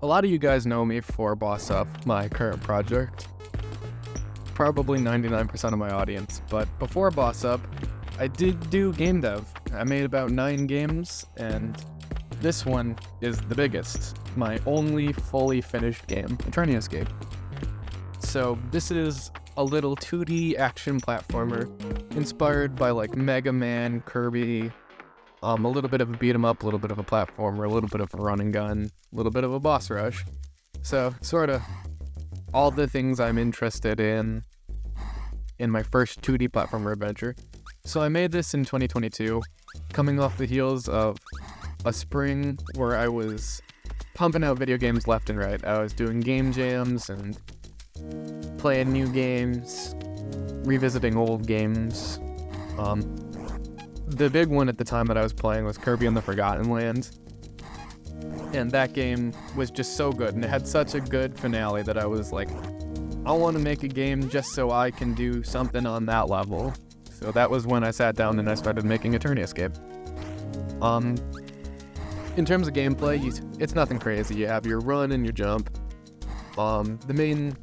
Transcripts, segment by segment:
A lot of you guys know me for Boss Up, my current project. Probably 99% of my audience, but before Boss Up, I did do game dev. I made about 9 games, and this one is the biggest. My only fully finished game, Eternia Escape. So this is a little 2D action platformer inspired by like Mega Man, Kirby, a little bit of a beat 'em up, a little bit of a platformer, a little bit of a run and gun, a little bit of a boss rush. So sort of all the things I'm interested in my first 2D platformer adventure. So I made this in 2022, coming off the heels of a spring where I was pumping out video games left and right. I was doing game jams and playing new games, revisiting old games. The big one at the time that I was playing was Kirby and the Forgotten Land. And that game was just so good, and it had such a good finale that I was like, I want to make a game just so I can do something on that level. So that was when I sat down and I started making Eternia Escape. In terms of gameplay, it's nothing crazy. You have your run and your jump. The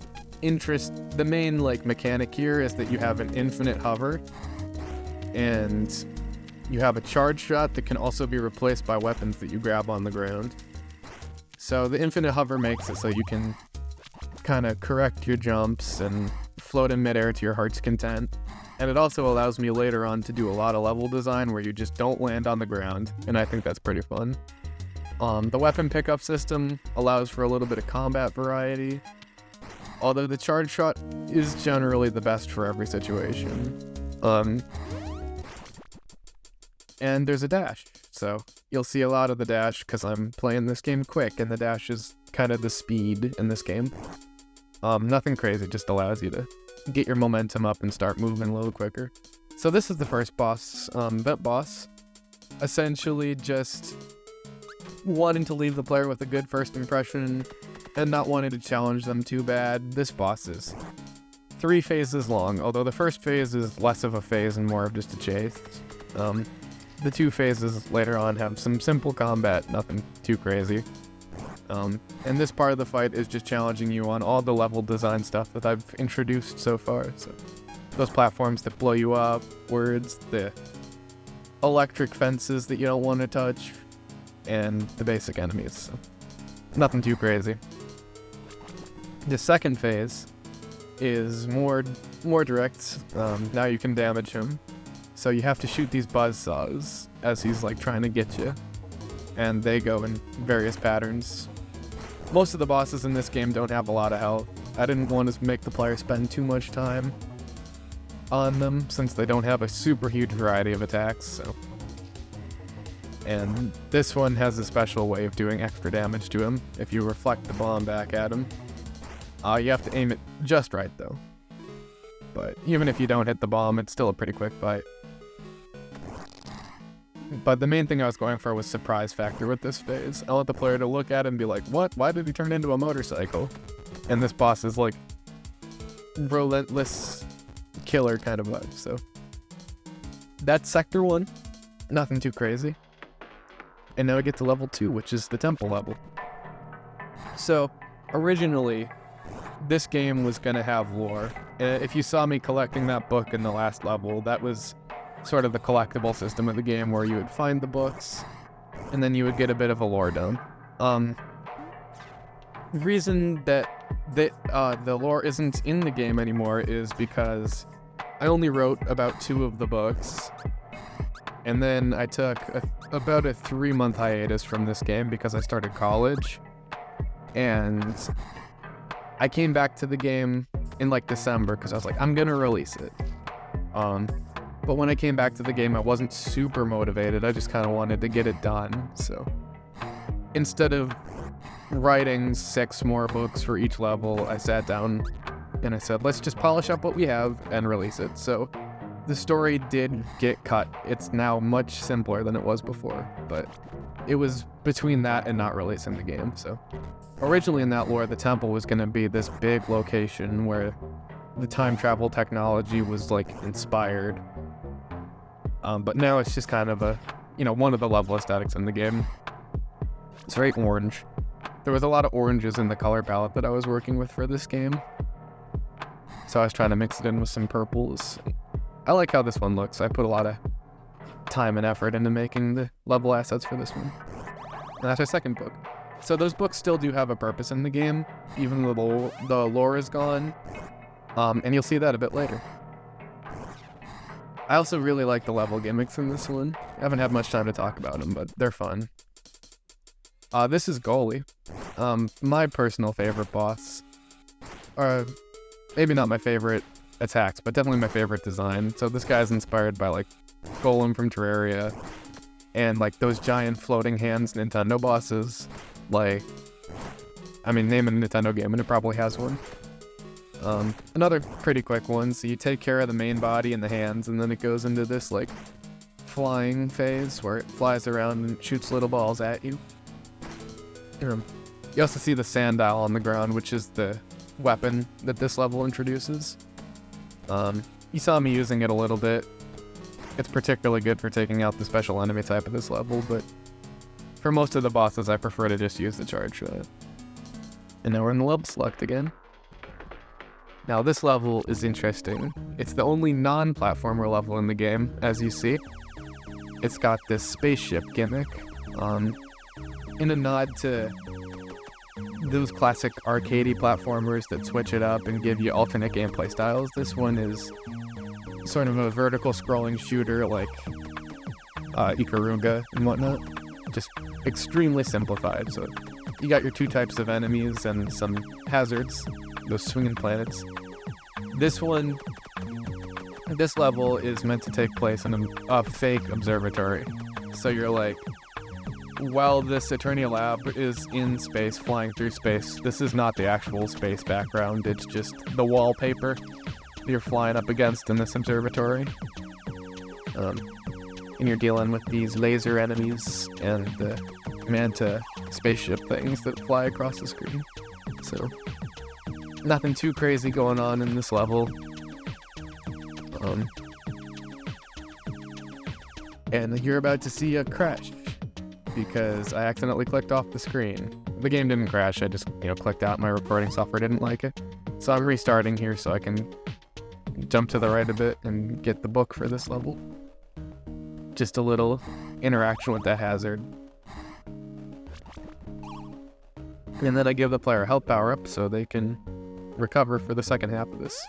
main like mechanic here is that you have an infinite hover, and you have a charge shot that can also be replaced by weapons that you grab on the ground. So the infinite hover makes it so you can kind of correct your jumps and float in midair to your heart's content. And it also allows me later on to do a lot of level design where you just don't land on the ground, and I think that's pretty fun. The weapon pickup system allows for a little bit of combat variety, although the charge shot is generally the best for every situation. And there's a dash, so you'll see a lot of the dash because I'm playing this game quick, and the dash is kind of the speed in this game. Nothing crazy, just allows you to get your momentum up and start moving a little quicker. So this is the first boss. That boss, essentially just wanting to leave the player with a good first impression and not wanting to challenge them too bad. This boss is 3 phases long, although the first phase is less of a phase and more of just a chase. The 2 phases later on have some simple combat, nothing too crazy. And this part of the fight is just challenging you on all the level design stuff that I've introduced so far. So those platforms that blow you upwards, the electric fences that you don't want to touch, and the basic enemies. So nothing too crazy. The second phase is more direct. Now you can damage him. So you have to shoot these buzzsaws as he's like trying to get you, and they go in various patterns. Most of the bosses in this game don't have a lot of health. I didn't want to make the player spend too much time on them since they don't have a super huge variety of attacks. So. And this one has a special way of doing extra damage to him if you reflect the bomb back at him. You have to aim it just right though. But even if you don't hit the bomb, it's still a pretty quick fight. But the main thing I was going for was surprise factor with this phase. I want the player to look at it and be like, what? Why did he turn into a motorcycle? And this boss is like relentless killer kind of vibe. So that's Sector 1. Nothing too crazy. And now we get to level 2, which is the temple level. So originally, this game was going to have lore. If you saw me collecting that book in the last level, that was sort of the collectible system of the game where you would find the books and then you would get a bit of a lore done. The reason that the lore isn't in the game anymore is because I only wrote about 2 of the books, and then I took about a 3-month hiatus from this game because I started college, and I came back to the game in like December because I was like, I'm gonna release it. But when I came back to the game, I wasn't super motivated. I just kind of wanted to get it done. So instead of writing 6 more books for each level, I sat down and I said, let's just polish up what we have and release it. So the story did get cut. It's now much simpler than it was before, but it was between that and not releasing the game. So originally in that lore, the temple was going to be this big location where the time travel technology was like inspired. But now it's just kind of a, one of the level aesthetics in the game. It's very orange. There was a lot of oranges in the color palette that I was working with for this game, so I was trying to mix it in with some purples. I like how this one looks. I put a lot of time and effort into making the level assets for this one. And that's our second book. So those books still do have a purpose in the game, even though the lore is gone, and you'll see that a bit later. I also really like the level gimmicks in this one. I haven't had much time to talk about them, but they're fun. This is Goalie, my personal favorite boss. Or maybe not my favorite attacks, but definitely my favorite design. So this guy's inspired by like Golem from Terraria, and like those giant floating hands Nintendo bosses. Like, I mean, name a Nintendo game and it probably has one. Another pretty quick one, so you take care of the main body and the hands, and then it goes into this like flying phase where it flies around and shoots little balls at you. You also see the sandile on the ground, which is the weapon that this level introduces. You saw me using it a little bit. It's particularly good for taking out the special enemy type of this level, but for most of the bosses I prefer to just use the charge shot. And now we're in the level select again. Now this level is interesting. It's the only non-platformer level in the game, as you see. It's got this spaceship gimmick, in a nod to those classic arcadey platformers that switch it up and give you alternate gameplay styles. This one is sort of a vertical scrolling shooter like Ikaruga and whatnot. Just extremely simplified. So you got your two types of enemies and some hazards, those swinging planets. This level is meant to take place in a fake observatory. So you're like, while this Eternia lab is in space, flying through space, this is not the actual space background, it's just the wallpaper you're flying up against in this observatory. And you're dealing with these laser enemies and the manta spaceship things that fly across the screen. So, nothing too crazy going on in this level. And you're about to see a crash, because I accidentally clicked off the screen. The game didn't crash, I just, clicked out. My recording software didn't like it. So I'm restarting here so I can jump to the right a bit and get the book for this level. Just a little interaction with that hazard. And then I give the player a health power-up so they can recover for the second half of this.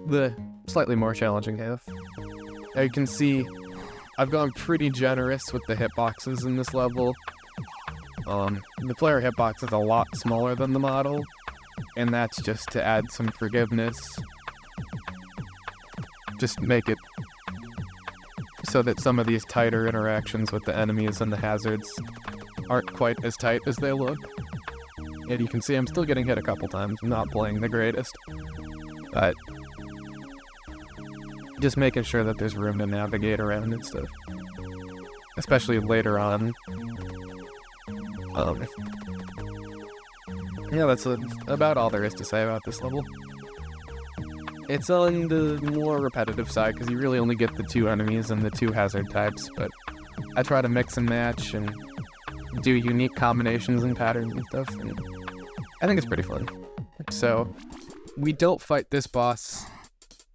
The slightly more challenging half. Now you can see I've gone pretty generous with the hitboxes in this level. The player hitbox is a lot smaller than the model, and that's just to add some forgiveness. Just make it so that some of these tighter interactions with the enemies and the hazards aren't quite as tight as they look. And you can see I'm still getting hit a couple times. I'm not playing the greatest. But just making sure that there's room to navigate around and stuff. Especially later on. Yeah, that's about all there is to say about this level. It's on the more repetitive side, because you really only get the two enemies and the two hazard types, but I try to mix and match and do unique combinations and patterns and stuff, and I think it's pretty fun. So, we don't fight this boss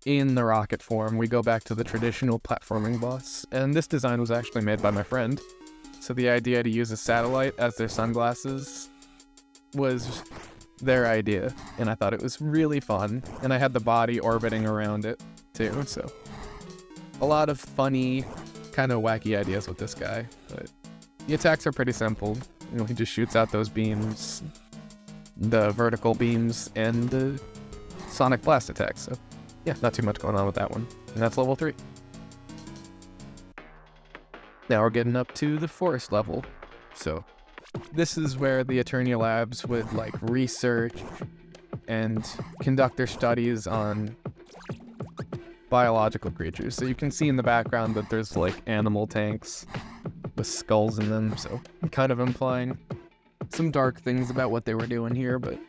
in the rocket form. We go back to the traditional platforming boss, and this design was actually made by my friend. So the idea to use a satellite as their sunglasses was their idea, and I thought it was really fun, and I had the body orbiting around it too, so a lot of funny, kind of wacky ideas with this guy. But the attacks are pretty simple. He just shoots out those beams, the vertical beams, and the sonic blast attacks, so yeah, not too much going on with that one. And that's level 3. Now we're getting up to the forest level. So this is where the Eternia Labs would research and conduct their studies on biological creatures. So you can see in the background that there's animal tanks with skulls in them, so kind of implying some dark things about what they were doing here, but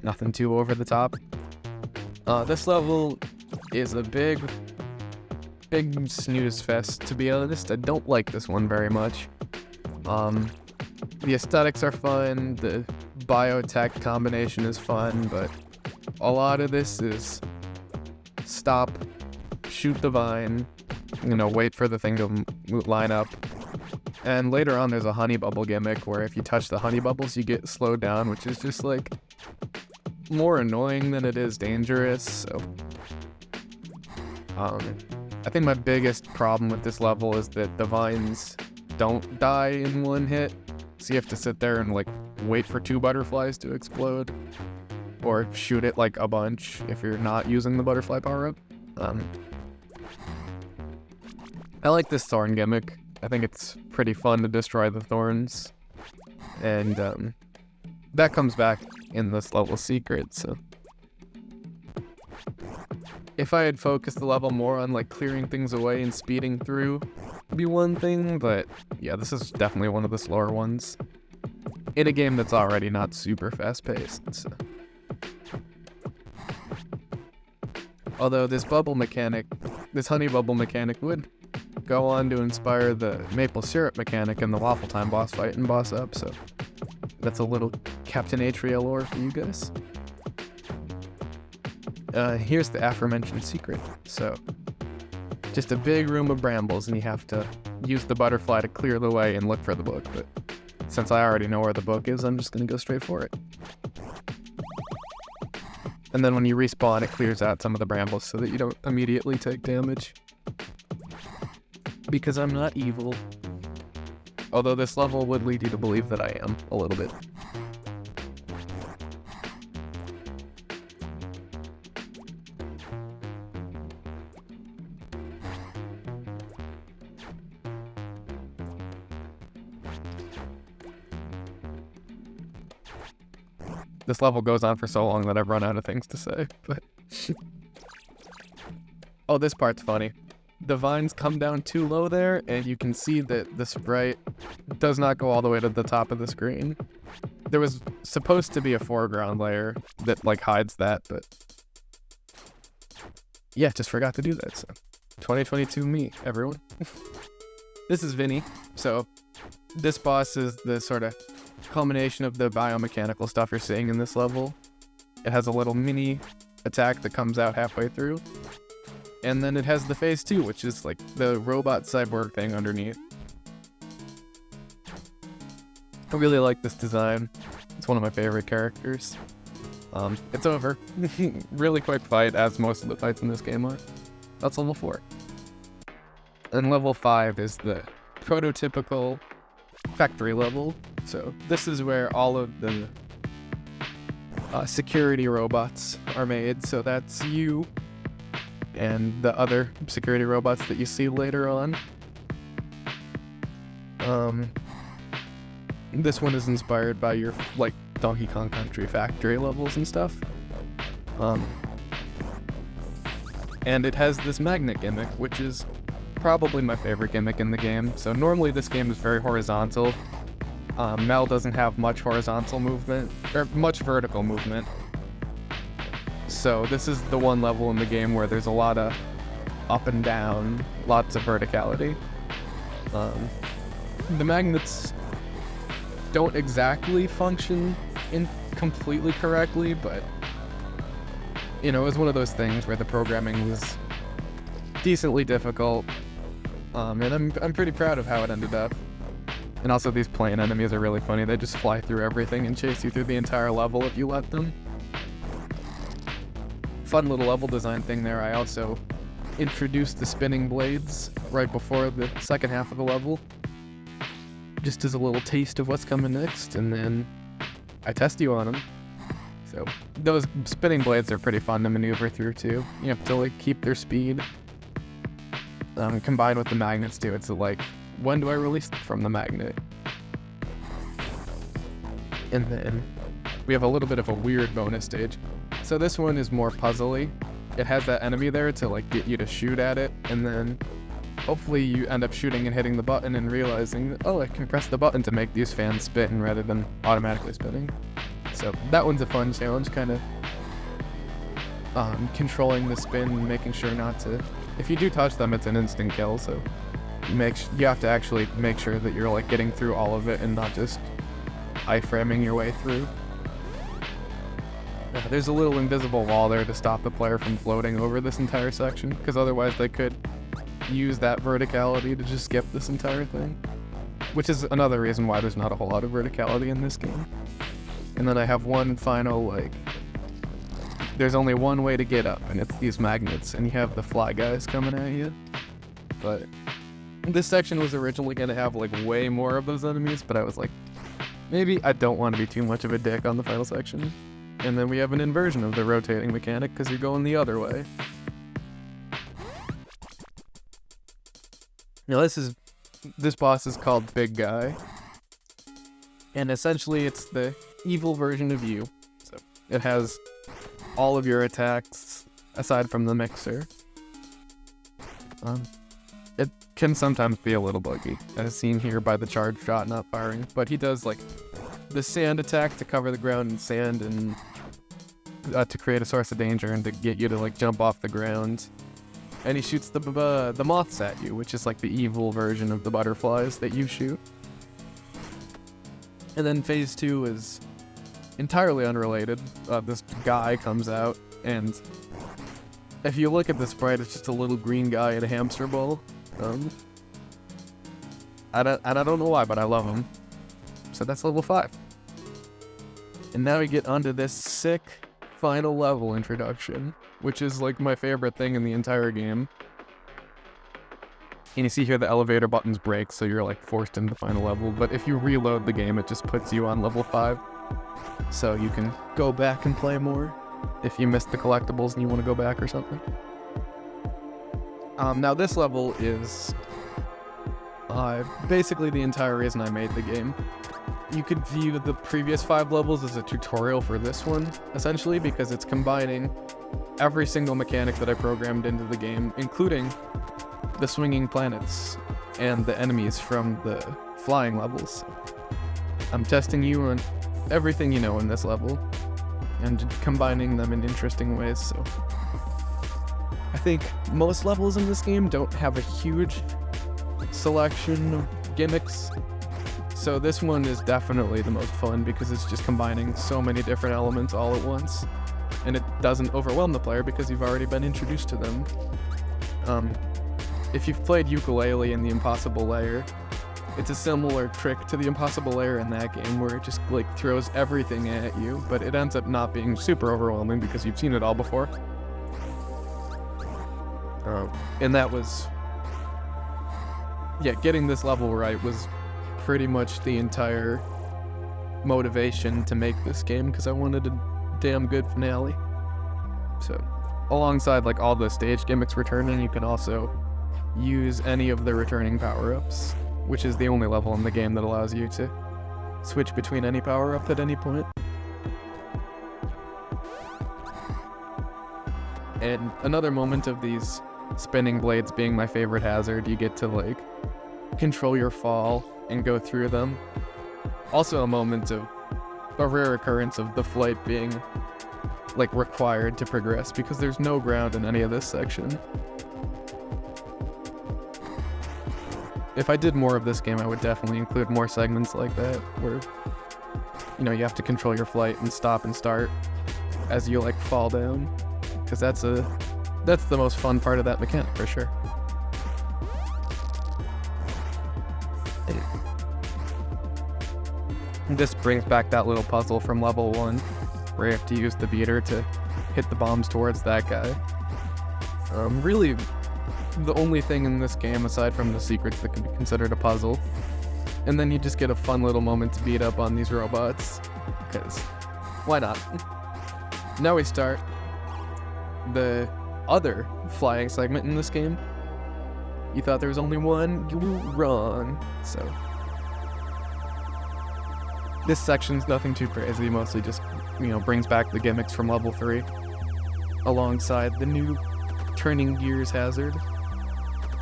nothing too over the top. This level is a big snooze fest, to be honest. I don't like this one very much. the aesthetics are fun, the biotech combination is fun, but a lot of this is stop, shoot the vine, wait for the thing to line up. And later on, there's a honey bubble gimmick where if you touch the honey bubbles, you get slowed down, which is just like more annoying than it is dangerous. So, I think my biggest problem with this level is that the vines don't die in one hit. So you have to sit there and like wait for 2 butterflies to explode, or shoot it like a bunch if you're not using the butterfly power-up. I like this thorn gimmick. I think it's pretty fun to destroy the thorns, and that comes back in this level secret. So if I had focused the level more on like clearing things away and speeding through, it'd be one thing, but yeah, this is definitely one of the slower ones in a game that's already not super fast-paced. So. Although this honey bubble mechanic would go on to inspire the maple syrup mechanic in the Waffle Time boss fight and boss up, so that's a little Captain Atria lore for you guys. Here's the aforementioned secret. So, just a big room of brambles, and you have to use the butterfly to clear the way and look for the book, but since I already know where the book is, I'm just gonna go straight for it. And then when you respawn, it clears out some of the brambles so that you don't immediately take damage. Because I'm not evil. Although this level would lead you to believe that I am, a little bit. This level goes on for so long that I've run out of things to say, but... Oh, this part's funny. The vines come down too low there, and you can see that the sprite does not go all the way to the top of the screen. There was supposed to be a foreground layer that, like, hides that, but... Yeah, just forgot to do that, so... 2022 me, everyone. This is Vinny, so... This boss is the sort of culmination of the biomechanical stuff you're seeing in this level. It has a little mini attack that comes out halfway through. And then it has the phase 2, which is like the robot cyborg thing underneath. I really like this design. It's one of my favorite characters. It's over. Really quick fight, as most of the fights in this game are. That's level 4. And level 5 is the prototypical factory level. So this is where all of the security robots are made. So that's you and the other security robots that you see later on. This one is inspired by your, like, Donkey Kong Country factory levels and stuff. And it has this magnet gimmick, which is probably my favorite gimmick in the game. So normally this game is very horizontal. Mel doesn't have much horizontal movement, or much vertical movement. So this is the one level in the game where there's a lot of up and down, lots of verticality. The magnets don't exactly function completely correctly, but you know, it was one of those things where the programming was decently difficult, and I'm pretty proud of how it ended up. And also these plane enemies are really funny. They just fly through everything and chase you through the entire level if you let them. Fun little level design thing there. I also introduced the spinning blades right before the second half of the level, just as a little taste of what's coming next, and then I test you on them. So those spinning blades are pretty fun to maneuver through too. You have to like keep their speed. Combined with the magnets too, it's like, when do I release from the magnet? And then we have a little bit of a weird bonus stage. So this one is more puzzly. It has that enemy there to like get you to shoot at it, and then hopefully you end up shooting and hitting the button and realizing that, oh, I can press the button to make these fans spin rather than automatically spinning. So that one's a fun challenge, kind of controlling the spin and making sure not to... If you do touch them, it's an instant kill, so you have to actually make sure that you're like getting through all of it and not just iframing your way through. There's a little invisible wall there to stop the player from floating over this entire section, because otherwise they could use that verticality to just skip this entire thing. Which is another reason why there's not a whole lot of verticality in this game. And then I have one final, there's only one way to get up, and it's these magnets, and you have the fly guys coming at you. But this section was originally going to have, way more of those enemies, but I was like, maybe I don't want to be too much of a dick on the final section. And then we have an inversion of the rotating mechanic, because you're going the other way. Now this boss is called Big Guy. And essentially it's the evil version of you. So it has all of your attacks, aside from the mixer. It can sometimes be a little buggy, as seen here by the charge shot not firing. But he does, the sand attack to cover the ground in sand and to create a source of danger and to get you to, jump off the ground. And he shoots the moths at you, which is, the evil version of the butterflies that you shoot. And then phase 2 is entirely unrelated. This guy comes out, and if you look at the sprite, it's just a little green guy in a hamster ball. I don't know why, but I love him. So that's level 5. And now we get onto this sick final level introduction, which is my favorite thing in the entire game. And you see here the elevator buttons break, so you're forced into the final level, but if you reload the game, it just puts you on level 5. So you can go back and play more if you missed the collectibles and you want to go back or something. Now this level is basically the entire reason I made the game. You could view the previous 5 levels as a tutorial for this one, essentially, because it's combining every single mechanic that I programmed into the game, including the swinging planets and the enemies from the flying levels. I'm testing you on everything you know in this level, and combining them in interesting ways, so I think most levels in this game don't have a huge selection of gimmicks. So this one is definitely the most fun because it's just combining so many different elements all at once. And it doesn't overwhelm the player because you've already been introduced to them. If you've played Ukulele in the Impossible Layer, it's a similar trick to the Impossible Layer in that game where it just throws everything at you, but it ends up not being super overwhelming because you've seen it all before. And that was... yeah, getting this level right was pretty much the entire motivation to make this game, because I wanted a damn good finale. So, alongside all the stage gimmicks returning, you can also use any of the returning power-ups, which is the only level in the game that allows you to switch between any power-up at any point. And another moment of these spinning blades being my favorite hazard, you get to control your fall and go through them. Also a moment of a rare occurrence of the flight being required to progress, because there's no ground in any of this section. If I did more of this game, I would definitely include more segments like that, where you have to control your flight and stop and start as you fall down, because that's the most fun part of that mechanic for sure. This brings back that little puzzle from level 1, where you have to use the beater to hit the bombs towards that guy. Really, the only thing in this game, aside from the secrets, that can be considered a puzzle. And then you just get a fun little moment to beat up on these robots, because why not? Now we start the other flying segment in this game. You thought there was only one? You were wrong. So this section's nothing too crazy, mostly just, brings back the gimmicks from level 3, alongside the new turning gears hazard.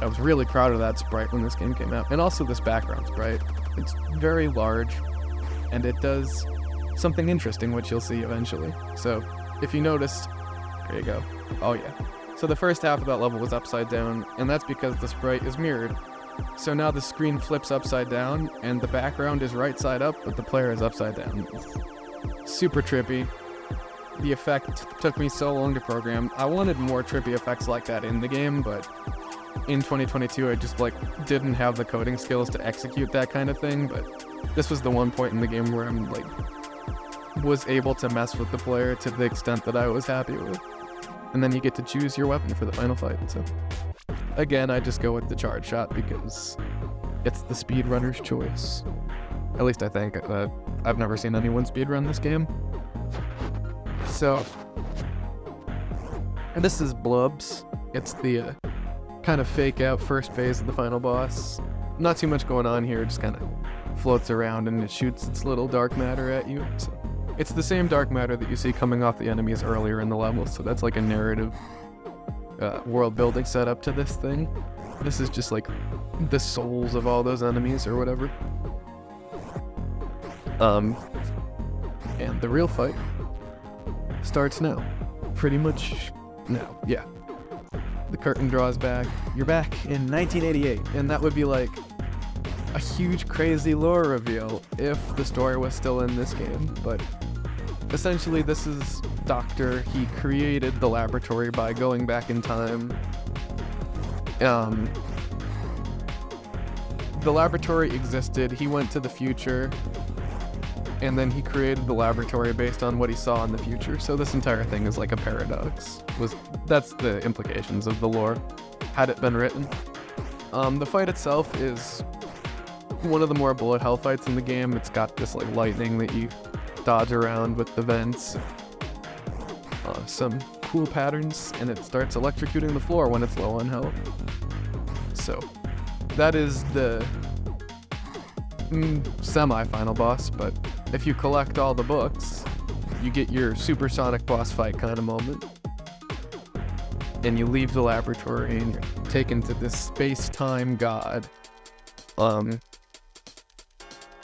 I was really proud of that sprite when this game came out, and also this background sprite. It's very large, and it does something interesting, which you'll see eventually. So, if you noticed, there you go. Oh yeah. So the first half of that level was upside down, and that's because the sprite is mirrored. So now the screen flips upside down, and the background is right side up, but the player is upside down. It's super trippy. The effect took me so long to program. I wanted more trippy effects like that in the game, but in 2022 I just didn't have the coding skills to execute that kind of thing. But this was the one point in the game where I'm was able to mess with the player to the extent that I was happy with. And then you get to choose your weapon for the final fight. So again, I just go with the charge shot because it's the speedrunner's choice. At least I think. I've never seen anyone speedrun this game. So, and this is Blubs. It's the kind of fake out first phase of the final boss. Not too much going on here, just kind of floats around and it shoots its little dark matter at you. So, it's the same dark matter that you see coming off the enemies earlier in the level, so that's like a narrative world building setup to this thing. This is just like the souls of all those enemies or whatever. And the real fight starts now. Pretty much now, yeah. The curtain draws back. You're back in 1988, and that would be like a huge crazy lore reveal if the story was still in this game, but essentially this is Doctor. He created the laboratory by going back in time. The laboratory existed, he went to the future, and then he created the laboratory based on what he saw in the future. So this entire thing is like a paradox. That's the implications of the lore, had it been written. The fight itself is one of the more bullet hell fights in the game. It's got this like lightning that you dodge around with the vents. Some cool patterns, and it starts electrocuting the floor when it's low on health. So that is the semi-final boss, but if you collect all the books, you get your supersonic boss fight kind of moment. And you leave the laboratory and you're taken to this space-time god,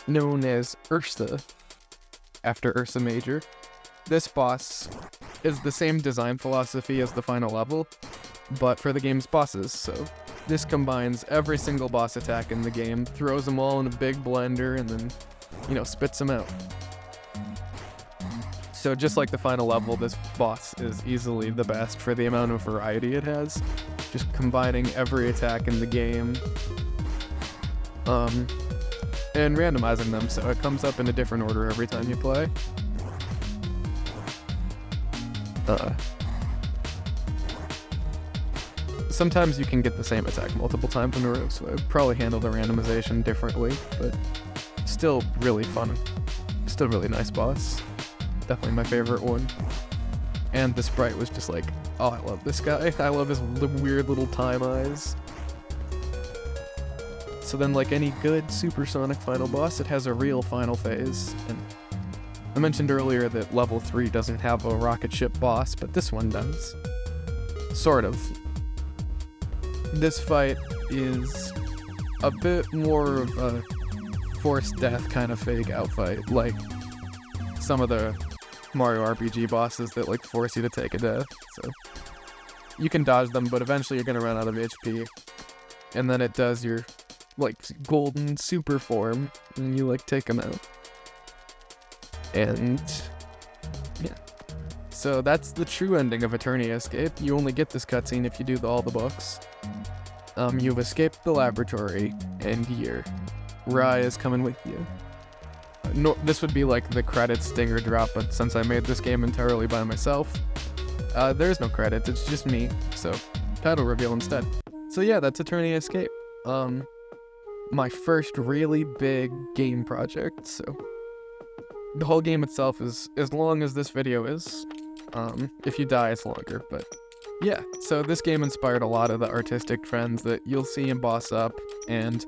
known as Ursa, after Ursa Major. This boss is the same design philosophy as the final level, but for the game's bosses, so this combines every single boss attack in the game, throws them all in a big blender, and then, spits them out. So just like the final level, this boss is easily the best for the amount of variety it has. Just combining every attack in the game, and randomizing them, so it comes up in a different order every time you play. Sometimes you can get the same attack multiple times in a row, so I'd probably handle the randomization differently, but still really fun. Still really nice boss. Definitely my favorite one. And the sprite was just like, oh, I love this guy. I love his weird little time eyes. So then, like any good supersonic final boss, it has a real final phase. And I mentioned earlier that level 3 doesn't have a rocket ship boss, but this one does. Sort of. This fight is a bit more of a forced death kind of fake out fight, like some of the Mario RPG bosses that like force you to take a death. So you can dodge them, but eventually you're gonna run out of HP, and then it does your like golden super form, and you like take them out. And yeah, so that's the true ending of Eternia Escape. You only get this cutscene if you do all the books. You've escaped the laboratory, and your Rai is coming with you. No, this would be like the credits stinger drop, but since I made this game entirely by myself, there's no credits, it's just me, so title reveal instead. So yeah, that's Eternia Escape. My first really big game project, so the whole game itself is as long as this video is. If you die, it's longer, but yeah. So this game inspired a lot of the artistic trends that you'll see in Boss Up, and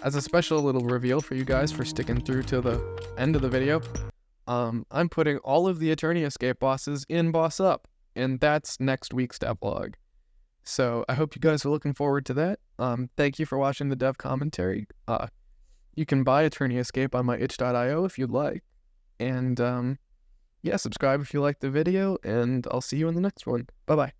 as a special little reveal for you guys for sticking through to the end of the video, I'm putting all of the Eternia Escape bosses in Boss Up, and that's next week's devlog. So I hope you guys are looking forward to that. Thank you for watching the dev commentary. You can buy Eternia Escape on my itch.io if you'd like. And yeah, subscribe if you liked the video, and I'll see you in the next one. Bye-bye.